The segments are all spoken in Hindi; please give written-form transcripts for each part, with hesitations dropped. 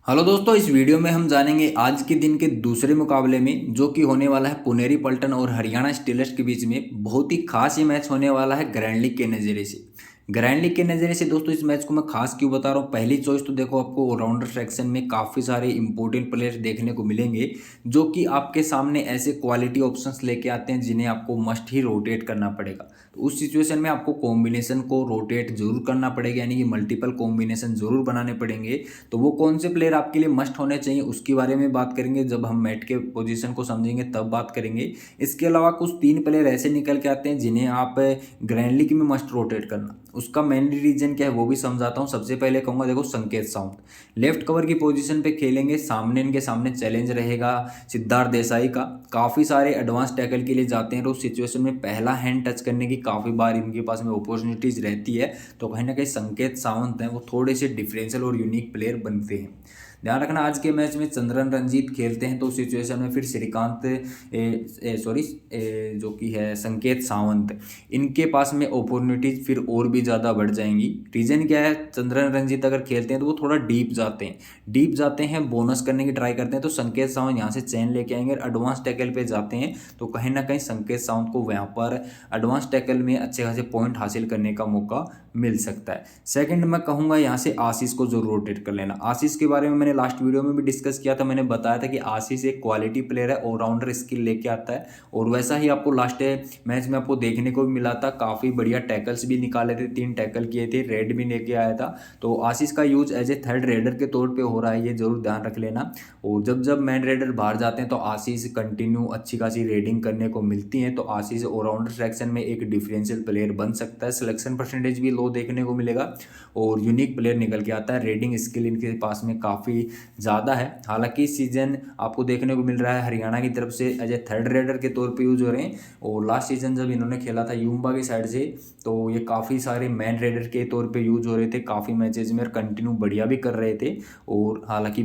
हेलो दोस्तों, इस वीडियो में हम जानेंगे आज के दिन के दूसरे मुकाबले में जो कि होने वाला है पुनेरी पल्टन और हरियाणा स्टीलर्स के बीच में। बहुत ही खास ये मैच होने वाला है ग्रैंड लीग के नज़रिए से। ग्रैंड लीग के नज़रिए से दोस्तों इस मैच को मैं खास क्यों बता रहा हूँ। पहली चॉइस तो देखो, आपको ऑलराउंडर सेक्शन में काफ़ी सारे इंपॉर्टेंट प्लेयर्स देखने को मिलेंगे जो कि आपके सामने ऐसे क्वालिटी ऑप्शंस लेके आते हैं जिन्हें आपको मस्ट ही रोटेट करना पड़ेगा। तो उस सिचुएशन में आपको कॉम्बिनेशन को रोटेट जरूर करना पड़ेगा, यानी कि मल्टीपल कॉम्बिनेशन जरूर बनाने पड़ेंगे। तो वो कौन से प्लेयर आपके लिए मस्ट होने चाहिए उसके बारे में बात करेंगे, जब हम मैट के पोजीशन को समझेंगे तब बात करेंगे। इसके अलावा कुछ 3 प्लेयर ऐसे निकल के आते हैं जिन्हें आप ग्रैंड लीग में मस्ट रोटेट करना, उसका मेन रीजन क्या है वो भी समझाता हूँ। सबसे पहले कहूँगा, देखो संकेत साउंट लेफ्ट कवर की पोजीशन पे खेलेंगे, सामने इनके सामने चैलेंज रहेगा सिद्धार्थ देसाई का। काफ़ी सारे एडवांस टैकल के लिए जाते हैं तो उस सिचुएशन में पहला हैंड टच करने की काफ़ी बार इनके पास में अपॉर्चुनिटीज़ रहती है। तो कहीं ना कहीं संकेत सावंत हैं वो थोड़े से डिफरेंशियल और यूनिक प्लेयर बनते हैं। ध्यान रखना, आज के मैच में चंद्रन रंजीत खेलते हैं तो उस सिचुएशन में फिर श्रीकांत जो कि है संकेत सावंत, इनके पास में अपॉर्चुनिटीज फिर और भी ज़्यादा बढ़ जाएंगी। रीज़न क्या है, चंद्रन रंजीत अगर खेलते हैं तो वो थोड़ा डीप जाते हैं बोनस करने की ट्राई करते हैं। तो संकेत सावंत यहाँ से चैन लेके आएंगे और एडवांस टैकल पे जाते हैं तो कहीं ना कहीं संकेत सावंत को यहाँ पर एडवांस टैकल में अच्छे खासे पॉइंट हासिल करने का मौका मिल सकता है। सेकंड मैं कहूँगा यहाँ से आशीष को जरूर रोटेट कर लेना। आशीष के बारे में मैंने लास्ट वीडियो में भी डिस्कस किया था, मैंने बताया था कि आशीष एक क्वालिटी प्लेयर है, ऑलराउंडर स्किल लेके आता है और वैसा ही आपको लास्ट मैच में आपको देखने को भी मिला था। काफ़ी बढ़िया टैकल्स भी निकाले थे, 3 टैकल किए थे, रेड भी लेके आया था। तो आशीष का use as a third raider के तौर पर हो रहा है, ये जरूर ध्यान रख लेना। और जब जब मैन रेडर बाहर जाते हैं तो आशीष कंटिन्यू अच्छी खासी रेडिंग करने को मिलती है। तो आशीष ऑलराउंडर सिलेक्शन में एक डिफरेंशियल प्लेयर बन सकता है। सिलेक्शन परसेंटेज भी लो देखने को मिलेगा और यूनिक प्लेयर निकल के आता है। रेडिंग स्किल इनके पास में काफ़ी ज़्यादा है। हालांकि इस सीजन आपको देखने को मिल रहा है हरियाणा की तरफ से एज ए थर्ड रेडर के तौर पे यूज हो रहे हैं। और लास्ट सीजन जब इन्होंने खेला था यूम्बा की साइड से तो ये काफ़ी सारे मैन रेडर के तौर पे यूज हो रहे थे काफ़ी मैचेज में और कंटिन्यू बढ़िया भी कर रहे थे। और हालांकि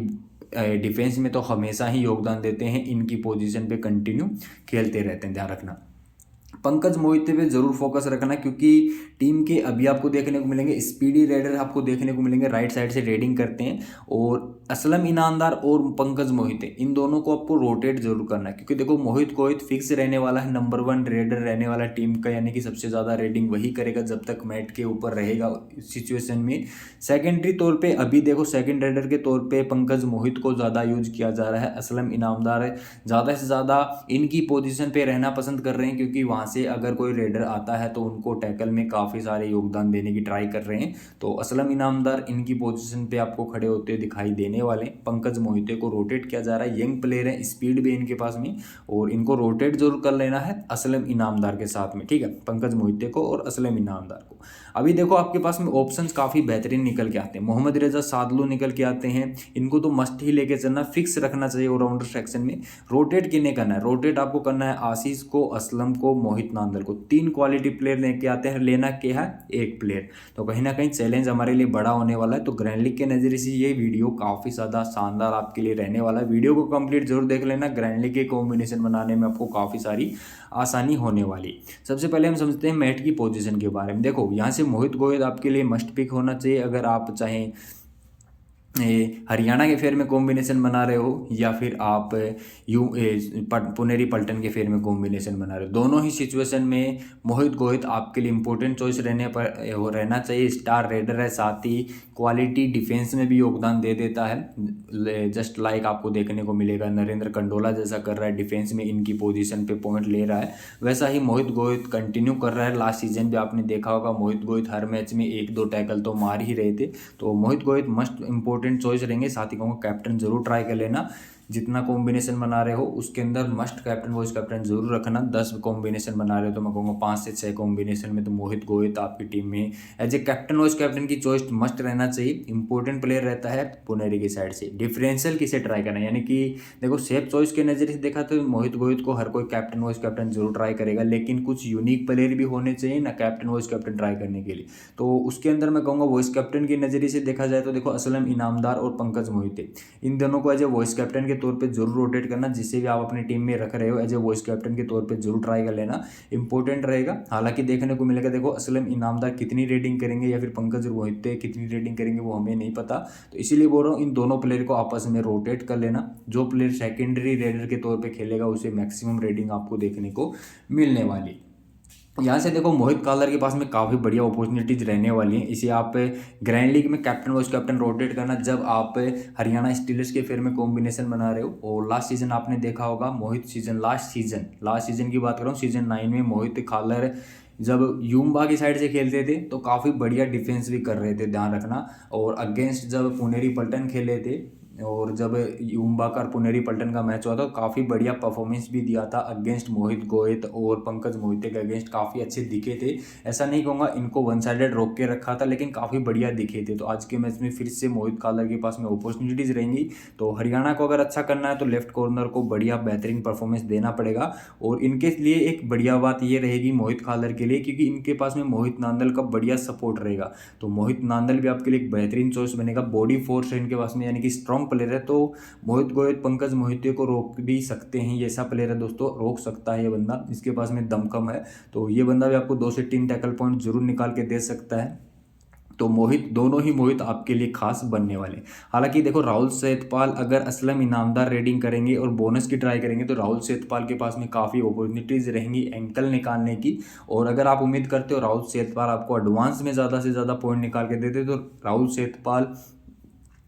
डिफेंस में तो हमेशा ही योगदान देते हैं, इनकी पोजीशन पे कंटिन्यू खेलते रहते हैं। ध्यान रखना, पंकज मोहिते पे जरूर फोकस रखना क्योंकि टीम के अभी आपको देखने को मिलेंगे स्पीडी रेडर आपको देखने को मिलेंगे, राइट साइड से रेडिंग करते हैं। और असलम इनामदार और पंकज मोहिते, इन दोनों को आपको रोटेट जरूर करना है क्योंकि देखो मोहित कोहित फिक्स रहने वाला है, नंबर 1 रेडर रहने वाला टीम का, यानी कि सबसे ज़्यादा रेडिंग वही करेगा जब तक मैट के ऊपर रहेगा सिचुएशन में। सेकेंडरी तौर पर अभी देखो सेकेंड रेडर के तौर पर पंकज मोहित को ज़्यादा यूज किया जा रहा है। असलम इनामदार ज़्यादा से ज़्यादा इनकी पोजीशन पे रहना पसंद कर रहे हैं क्योंकि वहाँ से अगर कोई रेडर आता है तो उनको टैकल में काफ़ी सारे योगदान देने की ट्राई कर रहे हैं। तो असलम इनामदार इनकी पोजीशन पे आपको खड़े होते दिखाई देने वाले। पंकज मोहिते को रोटेट किया जा रहा है, यंग प्लेयर है, स्पीड भी इनके पास में, और इनको रोटेट जरूर कर लेना है असलम इनामदार के साथ में, ठीक है, पंकज मोहिते को और असलम इनामदार को। अभी देखो आपके पास में ऑप्शंस काफ़ी बेहतरीन निकल के आते हैं। मोहम्मद रेजा सादलू निकल के आते हैं, इनको तो मस्ट ही लेके चलना, फिक्स रखना चाहिए ऑलराउंडर सेक्शन में। रोटेट किन्हें करना है, रोटेट आपको करना है आशीष को, असलम को, मोहित नांदल को। 3 क्वालिटी प्लेयर लेके आते हैं, लेना क्या है, एक प्लेयर। तो कहीं ना कहीं चैलेंज हमारे लिए बड़ा होने वाला है। तो ग्रैंड लीग के नज़रिए से ये वीडियो काफ़ी ज़्यादा शानदार आपके लिए रहने वाला है। वीडियो को कंप्लीट जरूर देख लेना, ग्रैंड लीग के कॉम्बिनेशन बनाने में आपको काफ़ी सारी आसानी होने वाली। सबसे पहले हम समझते हैं मैट की पोजीशन के बारे में। देखो यहाँ से मोहित गोयल आपके लिए मस्ट पिक होना चाहिए अगर आप चाहें हरियाणा के फेयर में कॉम्बिनेशन बना रहे हो या फिर आप पुनेरी पल्टन के फेयर में कॉम्बिनेशन बना रहे हो। दोनों ही सिचुएशन में मोहित गोहित आपके लिए इंपॉर्टेंट चॉइस रहना चाहिए। स्टार रेडर है, साथ ही क्वालिटी डिफेंस में भी योगदान दे देता है। जस्ट लाइक आपको देखने को मिलेगा नरेंद्र कंडोला जैसा कर रहा है, डिफेंस में इनकी पोजीशन पे पॉइंट ले रहा है, वैसा ही मोहित गोहित कंटिन्यू कर रहा है। लास्ट सीजन भी आपने देखा होगा मोहित गोहित हर मैच में 1-2 टैकल तो मार ही रहे थे। तो मोहित गोहित मस्ट इंपॉर्टेंट चॉइस रहेंगे। साथ ही कहूँगा कैप्टन जरूर ट्राई कर लेना, जितना कॉम्बिनेशन बना रहे हो उसके अंदर मस्ट कैप्टन वाइस कैप्टन जरूर रखना। 10 कॉम्बिनेशन बना रहे हो तो मैं कहूँगा 5 से 6 कॉम्बिनेशन में तो मोहित गोहित आपकी टीम में as a captain vice captain की चॉइस मस्ट रहना चाहिए। इंपॉर्टेंट प्लेयर रहता है पुनेरी की साइड से। डिफरेंशियल किसे ट्राई करना है, यानी कि देखो सेफ चॉइस के नज़रिए से देखा तो मोहित गोहित को हर कोई कैप्टन वाइस कैप्टन जरूर ट्राई करेगा, लेकिन कुछ यूनिक प्लेयर भी होने चाहिए ना कैप्टन वाइस कैप्टन ट्राई करने के लिए। तो उसके अंदर मैं कहूँगा वॉइस कैप्टन के नज़रिए से देखा जाए तो देखो असलम इनामदार और पंकज मोहिते, इन दोनों को एज ए वॉइस कैप्टन के तौर पे जरूर रोटेट करना, जिसे भी आप अपनी टीम में रख रहे हो एज ए वॉइस कैप्टन के तौर पे जरूर ट्राई कर लेना, इंपॉर्टेंट रहेगा। हालांकि देखने को मिलेगा, देखो असलम इनामदार कितनी रेटिंग करेंगे या फिर पंकज मोहिते कितनी रेटिंग करेंगे वो हमें नहीं पता, तो इसीलिए बोल रहा हूँ इन दोनों प्लेयर को आपस में रोटेट कर लेना। जो प्लेयर सेकेंडरी रेडर के तौर पे खेलेगा उसे मैक्सिमम रेटिंग आपको देखने को मिलने वाली। यहाँ से देखो मोहित कालर के पास में काफ़ी बढ़िया अपॉर्चुनिटीज रहने वाली हैं। इसे आप ग्रैंड लीग में कैप्टन वाइस कैप्टन रोटेट करना जब आप हरियाणा स्टीलर्स के फेयर में कॉम्बिनेशन बना रहे हो। और लास्ट सीजन आपने देखा होगा मोहित लास्ट सीजन की बात कर रहा हूँ, सीजन 9 में मोहित कालर जब यूम्बा की साइड से खेलते थे तो काफ़ी बढ़िया डिफेंस भी कर रहे थे, ध्यान रखना। और अगेंस्ट जब पुनेरी पल्टन खेले थे और जब यूम्बा का पुनेरी पल्टन का मैच हुआ था, काफ़ी बढ़िया परफॉर्मेंस भी दिया था अगेंस्ट मोहित गोयत और पंकज मोहिते के अगेंस्ट काफ़ी अच्छे दिखे थे। ऐसा नहीं कहूँगा इनको वन साइडेड रोक के रखा था, लेकिन काफ़ी बढ़िया दिखे थे। तो आज के मैच में फिर से मोहित कालर के पास में अपॉर्चुनिटीज़ रहेंगी। तो हरियाणा को अगर अच्छा करना है तो लेफ्ट कॉर्नर को बढ़िया बेहतरीन परफॉर्मेंस देना पड़ेगा। और इनके लिए एक बढ़िया बात ये रहेगी मोहित कालर के लिए, क्योंकि इनके पास में मोहित नांदल का बढ़िया सपोर्ट रहेगा। तो मोहित नांदल भी आपके लिए एक बेहतरीन चॉइस बनेगा। बॉडी फोर्स है इनके पास में, यानी कि स्ट्रॉन्ग प्लेयर है। तो मोहित गोयत पंकज मोहिते को रोक भी सकते हैं, ये ऐसा प्लेयर है दोस्तों, रोक सकता है ये बंदा, इसके पास में दम कम है। तो ये बंदा भी आपको 2 से 3 टैकल पॉइंट जरूर निकाल के दे सकता है। तो दोनों ही मोहित आपके लिए खास बनने वाले। हालांकि देखो राहुल सेतपाल अगर असलम इनामदार रेडिंग करेंगे और बोनस की ट्राई करेंगे तो राहुल सेतपाल के पास में काफ़ी अपॉर्चुनिटीज रहेंगी एंकल निकालने की। और अगर आप उम्मीद करते हो राहुल सेतपाल आपको एडवांस में ज़्यादा से ज़्यादा पॉइंट निकाल के देते तो राहुल सेतपाल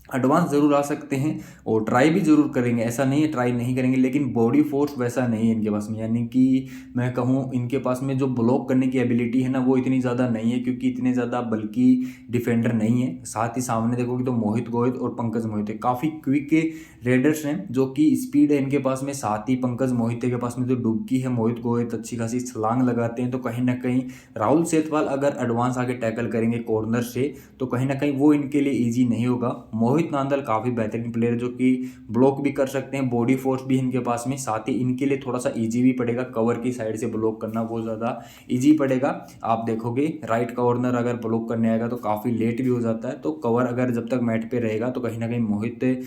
एडवांस ज़रूर आ सकते हैं और ट्राई भी ज़रूर करेंगे, ऐसा नहीं है ट्राई नहीं करेंगे, लेकिन बॉडी फोर्स वैसा नहीं है इनके पास में। यानी कि मैं कहूँ इनके पास में जो ब्लॉक करने की एबिलिटी है ना वो इतनी ज़्यादा नहीं है, क्योंकि इतने ज़्यादा बल्कि डिफेंडर नहीं है। साथ ही सामने देखोगे तो मोहित गोयत और पंकज मोहिते काफ़ी क्विक के रेडर्स हैं, जो कि स्पीड है इनके पास में। साथ ही पंकज मोहिते के पास में जो डुबकी है, मोहित गोयत अच्छी खासी छलांग लगाते हैं। तो कहीं ना कहीं राहुल सेतपाल अगर एडवांस आके टैकल करेंगे कॉर्नर से तो कहीं ना कहीं वो इनके लिए ईजी नहीं होगा। मोहित नांदल काफ़ी बेहतरीन प्लेयर जो कि ब्लॉक भी कर सकते हैं, बॉडी फोर्स भी इनके पास में। साथ ही इनके लिए थोड़ा सा इजी भी पड़ेगा, कवर की साइड से ब्लॉक करना बहुत ज़्यादा इजी पड़ेगा। आप देखोगे राइट कॉर्नर अगर ब्लॉक करने आएगा तो काफ़ी लेट भी हो जाता है। तो कवर अगर जब तक मैट पे रहेगा तो कहीं ना कहीं मोहित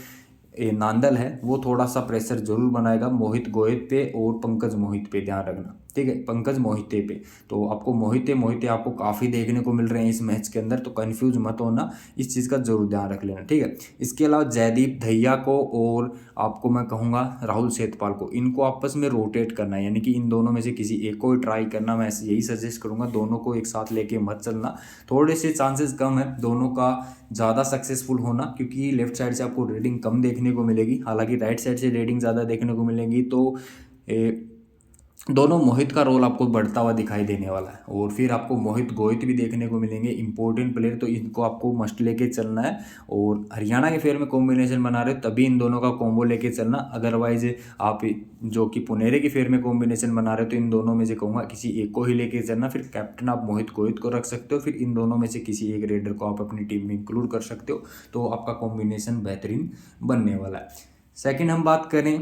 नांदल है वो थोड़ा सा प्रेशर जरूर बनाएगा मोहित गोयत पे और पंकज मोहित पे, ध्यान रखना ठीक है, पंकज मोहिते पे। तो आपको मोहिते आपको काफ़ी देखने को मिल रहे हैं इस मैच के अंदर, तो कंफ्यूज मत होना, इस चीज़ का जरूर ध्यान रख लेना ठीक है। इसके अलावा जयदीप धैया को और आपको मैं कहूँगा राहुल सेतपाल को, इनको आपस में रोटेट करना है, यानी कि इन दोनों में से किसी एक को ही ट्राई करना। मैं यही सजेस्ट करूँगा, दोनों को एक साथ लेके मत चलना, थोड़े से चांसेस कम है दोनों का ज़्यादा सक्सेसफुल होना, क्योंकि लेफ्ट साइड से आपको रेडिंग कम देखने को मिलेगी, हालांकि राइट साइड से रेडिंग ज़्यादा देखने को मिलेगी। तो दोनों मोहित का रोल आपको बढ़ता हुआ दिखाई देने वाला है। और फिर आपको मोहित गोयत भी देखने को मिलेंगे, इंपॉर्टेंट प्लेयर, तो इनको आपको मस्ट लेके चलना है। और हरियाणा के फेयर में कॉम्बिनेशन बना रहे हो तभी इन दोनों का कॉम्बो लेके चलना, अदरवाइज आप जो कि पुनेरे के फेयर में कॉम्बिनेशन बना रहे हो तो इन दोनों में से कहूँगा किसी एक को ही लेके चलना। फिर कैप्टन आप मोहित गोयत को रख सकते हो, फिर इन दोनों में से किसी एक रेडर को आप अपनी टीम में इंक्लूड कर सकते हो, तो आपका कॉम्बिनेशन बेहतरीन बनने वाला है। सेकेंड हम बात करें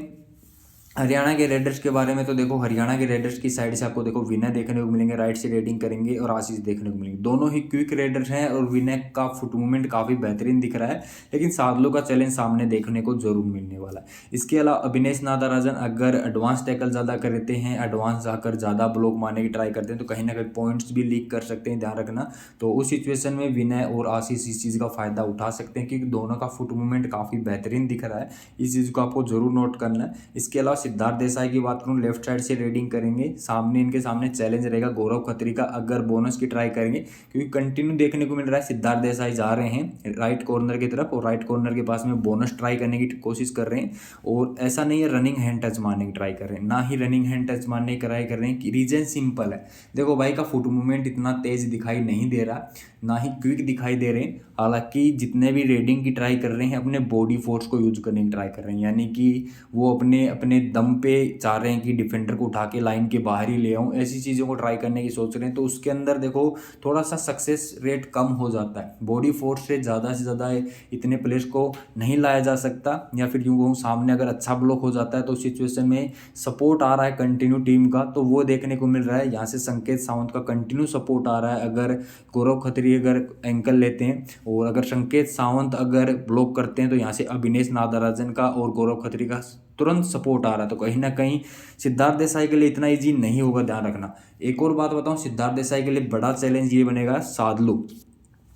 हरियाणा के रेडर्स के बारे में, तो देखो हरियाणा के रेडर्स की साइड से आपको देखो विनय देखने को मिलेंगे, राइट से रेडिंग करेंगे, और आशीष देखने को मिलेंगे। दोनों ही क्विक रेडर्स हैं और विनय का फुट मूवमेंट काफ़ी बेहतरीन दिख रहा है, लेकिन सादलों का चैलेंज सामने देखने को जरूर मिलने वाला है। इसके अलावा अभिनेश नागराजन अगर एडवांस टैकल ज़्यादा करते हैं, एडवांस जाकर ज़्यादा ब्लॉक मारने की ट्राई करते हैं तो कहीं ना कहीं पॉइंट्स भी लीक कर सकते हैं, ध्यान रखना। तो उस सिचुएशन में विनय और आशीष इस चीज़ का फ़ायदा उठा सकते हैं, क्योंकि दोनों का फुट मूवमेंट काफ़ी बेहतरीन दिख रहा है, इस चीज़ को आपको जरूर नोट करना है। इसके अलावा सिद्धार्थ देसाई की बात करूं, लेफ्ट साइड से रेडिंग करेंगे, सामने इनके सामने चैलेंज रहेगा गौरव खत्री का अगर बोनस की ट्राई करेंगे, क्योंकि कंटिन्यू देखने को मिल रहा है सिद्धार्थ देसाई जा रहे हैं राइट कॉर्नर की तरफ और राइट कॉर्नर के पास में बोनस ट्राई करने की कोशिश कर रहे हैं। और ऐसा नहीं है रनिंग हैंड टच मारने की ट्राई कर रहे हैं, ना ही रनिंग हैंड टच मारने की ट्राई कर रहे हैं, कि रीजन सिंपल है, देखो भाई का फुट मूवमेंट इतना तेज दिखाई नहीं दे रहा, ना ही क्विक दिखाई दे रहे हैं। हालांकि जितने भी रेडिंग की ट्राई कर रहे हैं अपने बॉडी फोर्स को यूज करने की ट्राई कर रहे हैं, यानी कि वो अपने दम पे चाह रहे हैं कि डिफेंडर को उठा के लाइन के बाहर ही ले आऊँ, ऐसी चीज़ों को ट्राई करने की सोच रहे हैं, तो उसके अंदर देखो थोड़ा सा सक्सेस रेट कम हो जाता है। बॉडी फोर्स से ज़्यादा इतने प्लेयर्स को नहीं लाया जा सकता, या फिर यूँ कहूँ सामने अगर अच्छा ब्लॉक हो जाता है तो उस सिचुएशन में सपोर्ट आ रहा है कंटिन्यू टीम का, तो वो देखने को मिल रहा है। यहाँ से संकेत सावंत का कंटिन्यू सपोर्ट आ रहा है। अगर गौरव खत्री अगर एंकल लेते हैं और अगर संकेत सावंत अगर ब्लॉक करते हैं तो यहाँ से अभिनेश नागराजन का और गौरव खत्री का तुरंत सपोर्ट आ रहा है। तो कहीं ना कहीं सिद्धार्थ देसाई के लिए इतना ईजी नहीं होगा, ध्यान रखना। एक और बात बताऊं, सिद्धार्थ देसाई के लिए बड़ा चैलेंज ये बनेगा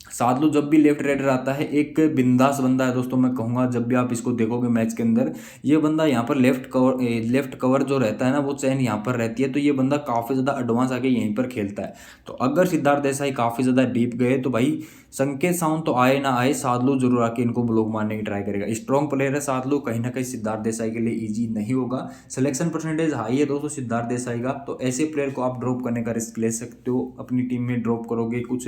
सादलू जब भी लेफ्ट राइडर आता है, एक बिंदास बंदा है दोस्तों। मैं कहूँगा जब भी आप इसको देखोगे मैच के अंदर, ये बंदा यहाँ पर लेफ्ट कवर जो रहता है ना, वो चैन यहाँ पर रहती है, तो ये बंदा काफ़ी ज़्यादा एडवांस आके यहीं पर खेलता है। तो अगर सिद्धार्थ देसाई काफ़ी ज़्यादा डीप गए तो भाई संकेत सावंत तो आए ना आए, सादलू जरूर आके इनको ब्लॉक मारने की ट्राई करेगा। स्ट्रॉन्ग प्लेयर है सादलू, कहीं ना कहीं सिद्धार्थ देसाई के लिए ईजी नहीं होगा। सिलेक्शन परसेंटेज हाई है दोस्तों सिद्धार्थ देसाई का, तो ऐसे प्लेयर को आप ड्रॉप करने का रिस्क ले सकते हो। अपनी टीम में ड्रॉप करोगे कुछ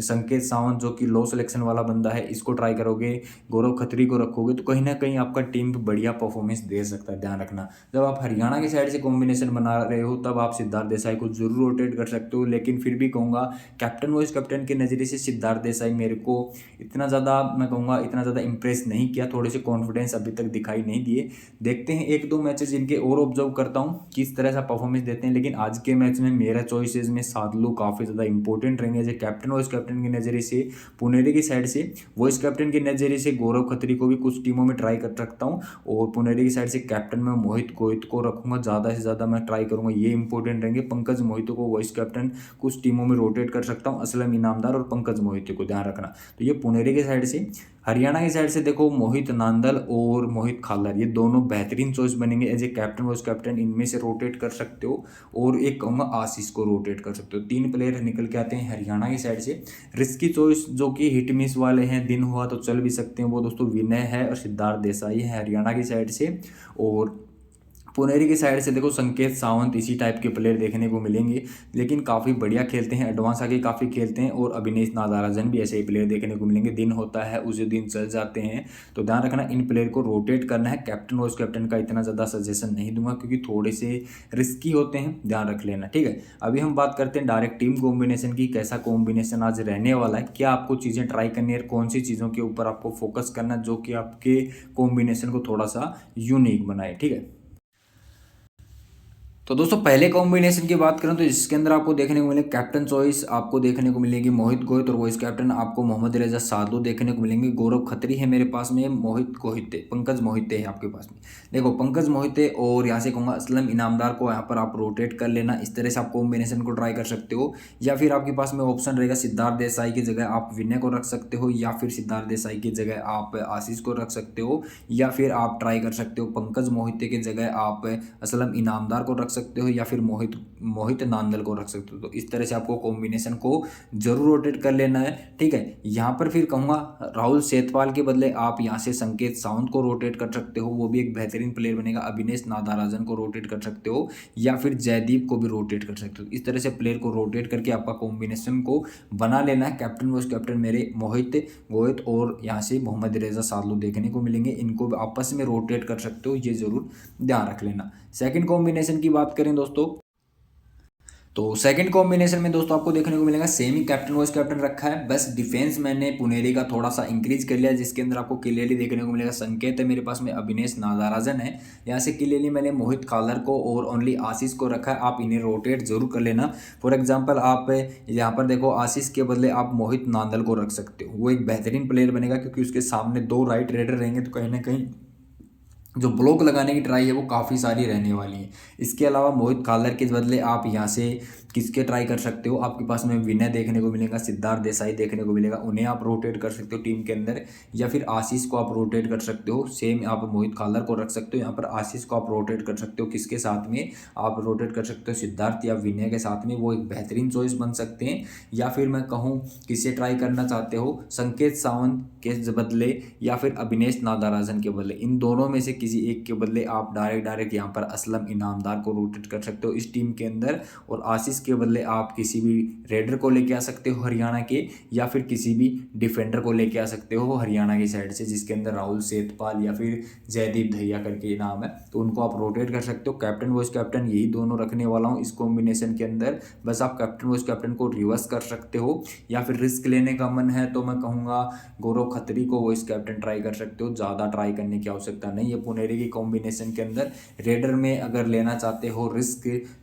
संकेत सावंत जो कि लो सिलेक्शन वाला बंदा है, इसको ट्राई करोगे, गौरव खत्री को रखोगे, तो कहीं ना कहीं आपका टीम बढ़िया परफॉर्मेंस दे सकता है। ध्यान रखना, जब आप हरियाणा की साइड से कॉम्बिनेशन बना रहे हो तब आप सिद्धार्थ देसाई को जरूर रोटेट कर सकते हो, लेकिन फिर भी कहूँगा कैप्टन वाइस कैप्टन के नज़रिए से सिद्धार्थ देसाई मेरे को इतना ज़्यादा, मैं कहूँगा इतना ज़्यादा इंप्रेस नहीं किया। थोड़े से कॉन्फिडेंस अभी तक दिखाई नहीं दिए। देखते हैं एक दो मैचेस इनके और ऑब्जर्व करता हूँ किस तरह से परफॉर्मेंस देते हैं, लेकिन आज के मैच में मेरा चॉइसेस में सादलू काफ़ी ज़्यादा इंपॉर्टेंट रहेंगे as a captain vice captain के नज़रिए से। पुनेरी की साइड से वाइस कैप्टन के नज़रिए से गौरव खत्री को भी कुछ टीमों में ट्राई कर सकता हूँ, और पुनेरी की साइड से कैप्टन में मोहित गोहित को रखूंगा, ज़्यादा से ज़्यादा मैं ट्राई करूँगा, ये इंपॉर्टेंट रहेंगे। पंकज मोहित को वाइस कैप्टन कुछ टीमों में रोटेट कर सकता हूँ, असलम इनामदार और पंकज मोहित को, ध्यान रखना। तो ये पुनेरी की साइड से। हरियाणा की साइड से देखो मोहित नांदल और मोहित खालर, ये दोनों बेहतरीन चॉइस बनेंगे as a captain vice captain, इनमें से रोटेट कर सकते हो। और एक कहूँगा आशीष को रोटेट कर सकते हो। तीन प्लेयर निकल के आते हैं हरियाणा की साइड से। रिस्की चॉइस जो कि हिट मिस वाले हैं, दिन हुआ तो चल भी सकते हैं, वो दोस्तों विनय है और सिद्धार्थ देसाई है हरियाणा की साइड से। और पुनेरी की साइड से देखो संकेत सावंत, इसी टाइप के प्लेयर देखने को मिलेंगे, लेकिन काफ़ी बढ़िया खेलते हैं, एडवांस आके काफ़ी खेलते हैं। और अभिनेश नागराजन भी ऐसे ही प्लेयर देखने को मिलेंगे, दिन होता है उसी दिन चल जाते हैं। तो ध्यान रखना इन प्लेयर को रोटेट करना है। कैप्टन वाइस कैप्टन का इतना ज़्यादा सजेशन नहीं दूंगा क्योंकि थोड़े से रिस्की होते हैं, ध्यान रख लेना, ठीक है। अभी हम बात करते हैं डायरेक्ट टीम कॉम्बिनेशन की, कैसा कॉम्बिनेशन आज रहने वाला है, क्या आपको चीज़ें ट्राई करनी है, कौन सी चीज़ों के ऊपर आपको फोकस करना जो कि आपके कॉम्बिनेशन को थोड़ा सा यूनिक बनाए, ठीक है। तो दोस्तों पहले कॉम्बिनेशन की बात करें तो इसके अंदर आपको देखने को मिलेगा कैप्टन चॉइस आपको देखने को मिलेगी मोहित गोहित, और वाइस कैप्टन आपको मोहम्मद रेजा सादू देखने को मिलेंगे। गौरव खत्री है मेरे पास में, मोहित गोहिते, पंकज मोहिते है आपके पास में। देखो पंकज मोहिते और यहाँ से कहूँगा असलम इनामदार को यहाँ पर आप रोटेट कर लेना, इस तरह से आप कॉम्बिनेशन को ट्राई कर सकते हो। या फिर आपके पास में ऑप्शन रहेगा सिद्धार्थ देसाई की जगह आप विनय को रख सकते हो, या फिर सिद्धार्थ देसाई की जगह आप आशीष को रख सकते हो, या फिर आप ट्राई कर सकते हो पंकज मोहिते की जगह आप असलम इनामदार को रख सकते हो, या फिर मोहित नांदल को रख सकते हो। तो इस तरह से आपको कॉम्बिनेशन को जरूर रोटेट कर लेना है, ठीक है। यहाँ पर फिर कहूँगा राहुल सेतपाल के बदले आप यहाँ से संकेत सावंत को रोटेट कर सकते हो, वो भी एक बेहतरीन प्लेयर बनेगा। अभिनेश नागराजन को रोटेट कर सकते हो, या फिर जयदीप को भी रोटेट कर सकते हो। इस तरह से प्लेयर को रोटेट करके आपका कॉम्बिनेशन को बना लेना है। कैप्टन वाइस कैप्टन मेरे मोहित गोहित और यहाँ से मोहम्मद रेजा सादलू देखने को मिलेंगे, इनको आपस में रोटेट कर सकते हो, ये जरूर ध्यान रख लेना। सेकंड कॉम्बिनेशन की बात करें दोस्तों, तो सेकंड कॉम्बिनेशन में दोस्तों आपको देखने को मिलेगा सेम ही कैप्टन वाइस कैप्टन रखा है, बस डिफेंस मैंने पुनेरी का थोड़ा सा इंक्रीज कर लिया, जिसके अंदर आपको क्लियरली देखने को मिलेगा संकेत है मेरे पास में, अभिनेश नागराजन है, यहाँ से क्लियरली मैंने मोहित खालर को और ओनली आशीष को रखा है। आप इन्हें रोटेट जरूर कर लेना। फॉर एग्जाम्पल आप यहाँ पर देखो आशीष के बदले आप मोहित नांदल को रख सकते हो, वो एक बेहतरीन प्लेयर बनेगा क्योंकि उसके सामने दो राइट रेडर रहेंगे, तो कहीं ना कहीं जो ब्लॉक लगाने की ट्राई है वो काफ़ी सारी रहने वाली है। इसके अलावा मोहित खालर के बदले आप यहाँ से किसके ट्राई कर सकते हो, आपके पास में विनय देखने को मिलेगा, सिद्धार्थ देसाई देखने को मिलेगा, उन्हें आप रोटेट कर सकते हो टीम के अंदर, या फिर आशीष को आप रोटेट कर सकते हो। सेम आप मोहित खालर को रख सकते हो, यहाँ पर आशीष को आप रोटेट कर सकते हो, किसके साथ में आप रोटेट कर सकते हो, सिद्धार्थ या विनय के साथ में, वो एक बेहतरीन चॉइस बन सकते हैं। या फिर मैं कहूँ किसे ट्राई करना चाहते हो, संकेत सावंत के बदले या फिर अभिनेश नागराजन के बदले, इन दोनों में से किसी एक के बदले आप डायरेक्ट यहाँ पर असलम इनामदार को रोटेट कर सकते हो इस टीम के अंदर, और आशीष उसके बदले आप किसी भी रेडर को लेके आ सकते हो हरियाणा के, या फिर किसी भी डिफेंडर को लेके आ सकते हो हरियाणा की साइड से, जिसके अंदर राहुल सेठपाल या फिर जयदीप धैया करके नाम है, तो उनको आप रोटेट कर सकते हो। कैप्टन वाइस कैप्टन यही दोनों रखने वाला हूँ इस कॉम्बिनेशन के अंदर। बस आप कैप्टन वाइस कैप्टन को रिवर्स कर सकते हो, या फिर रिस्क लेने का मन है तो मैं कहूँगा गौरव खत्री को वाइस कैप्टन ट्राई कर सकते हो, ज़्यादा ट्राई करने की आवश्यकता नहीं है पुनेरी की कॉम्बिनेशन के अंदर। रेडर में अगर लेना चाहते हो रिस्क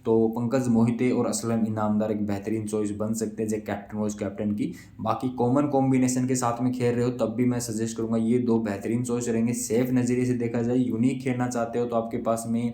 तो पंकज मोहिते और असलम इनामदार एक बेहतरीन चॉइस बन सकते हैं जो कैप्टन वाइस कैप्टन की। बाकी कॉमन कॉम्बिनेशन के साथ में खेल रहे हो तब भी मैं सजेस्ट करूंगा ये दो बेहतरीन चॉइस रहेंगे। सेफ नज़रिए से देखा जाए, यूनिक खेलना चाहते हो तो आपके पास में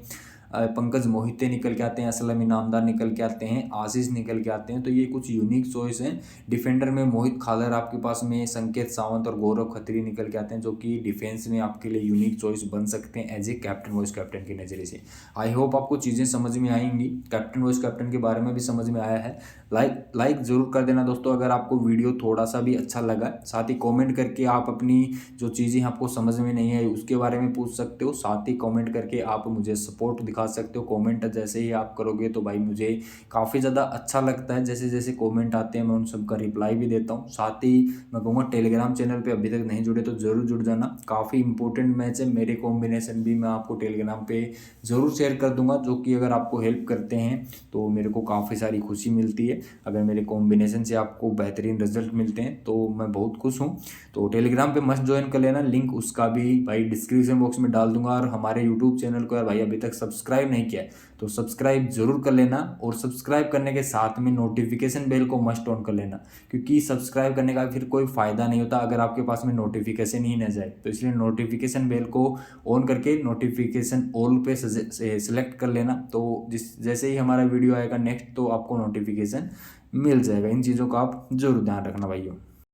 पंकज मोहिते निकल के आते हैं, असलम इनामदार निकल के आते हैं, आशीष निकल के आते हैं, तो ये कुछ यूनिक चॉइस हैं। डिफेंडर में मोहित खालर आपके पास में, संकेत सावंत और गौरव खत्री निकल के आते हैं, जो कि डिफेंस में आपके लिए यूनिक चॉइस बन सकते हैं as a captain vice captain के नज़रिए से। आई होप आपको चीज़ें समझ में आएंगी, कैप्टन वाइस कैप्टन के बारे में भी समझ में आया है। लाइक ज़रूर कर देना दोस्तों अगर आपको वीडियो थोड़ा सा भी अच्छा लगा। साथ ही कमेंट करके आप अपनी जो चीज़ें आपको समझ में नहीं आई उसके बारे में पूछ सकते हो। साथ ही कमेंट करके आप मुझे सपोर्ट दिखा सकते हो। कमेंट जैसे ही आप करोगे तो भाई मुझे काफ़ी ज़्यादा अच्छा लगता है। जैसे जैसे कमेंट आते हैं मैं उन सबका रिप्लाई भी देता हूँ। साथ ही मैं कहूँगा टेलीग्राम चैनल पर अभी तक नहीं जुड़े तो ज़रूर जुड़ जाना। काफ़ी इंपॉर्टेंट मैच है, मेरे कॉम्बिनेशन भी मैं आपको टेलीग्राम पे ज़रूर शेयर कर दूंगा, जो कि अगर आपको हेल्प करते हैं तो मेरे को काफ़ी सारी खुशी मिलती है। अगर मेरे कॉम्बिनेशन से आपको बेहतरीन रिजल्ट मिलते हैं तो मैं बहुत खुश हूँ। तो टेलीग्राम पे मस्ट ज्वाइन कर लेना, लिंक उसका भी भाई डिस्क्रिप्शन बॉक्स में डाल दूंगा। और हमारे यूट्यूब चैनल को यार भाई अभी तक सब्सक्राइब नहीं किया है तो सब्सक्राइब जरूर कर लेना, और सब्सक्राइब करने के साथ में नोटिफिकेशन बेल को मस्ट ऑन कर लेना, क्योंकि सब्सक्राइब करने का फिर कोई फ़ायदा नहीं होता अगर आपके पास में नोटिफिकेशन ही ना जाए। तो इसलिए नोटिफिकेशन बेल को ऑन करके नोटिफिकेशन ऑल पे सेलेक्ट कर लेना, तो जैसे ही हमारा वीडियो आएगा नेक्स्ट तो आपको नोटिफिकेशन मिल जाएगा। इन चीज़ों का आप जरूर ध्यान रखना भाइयों।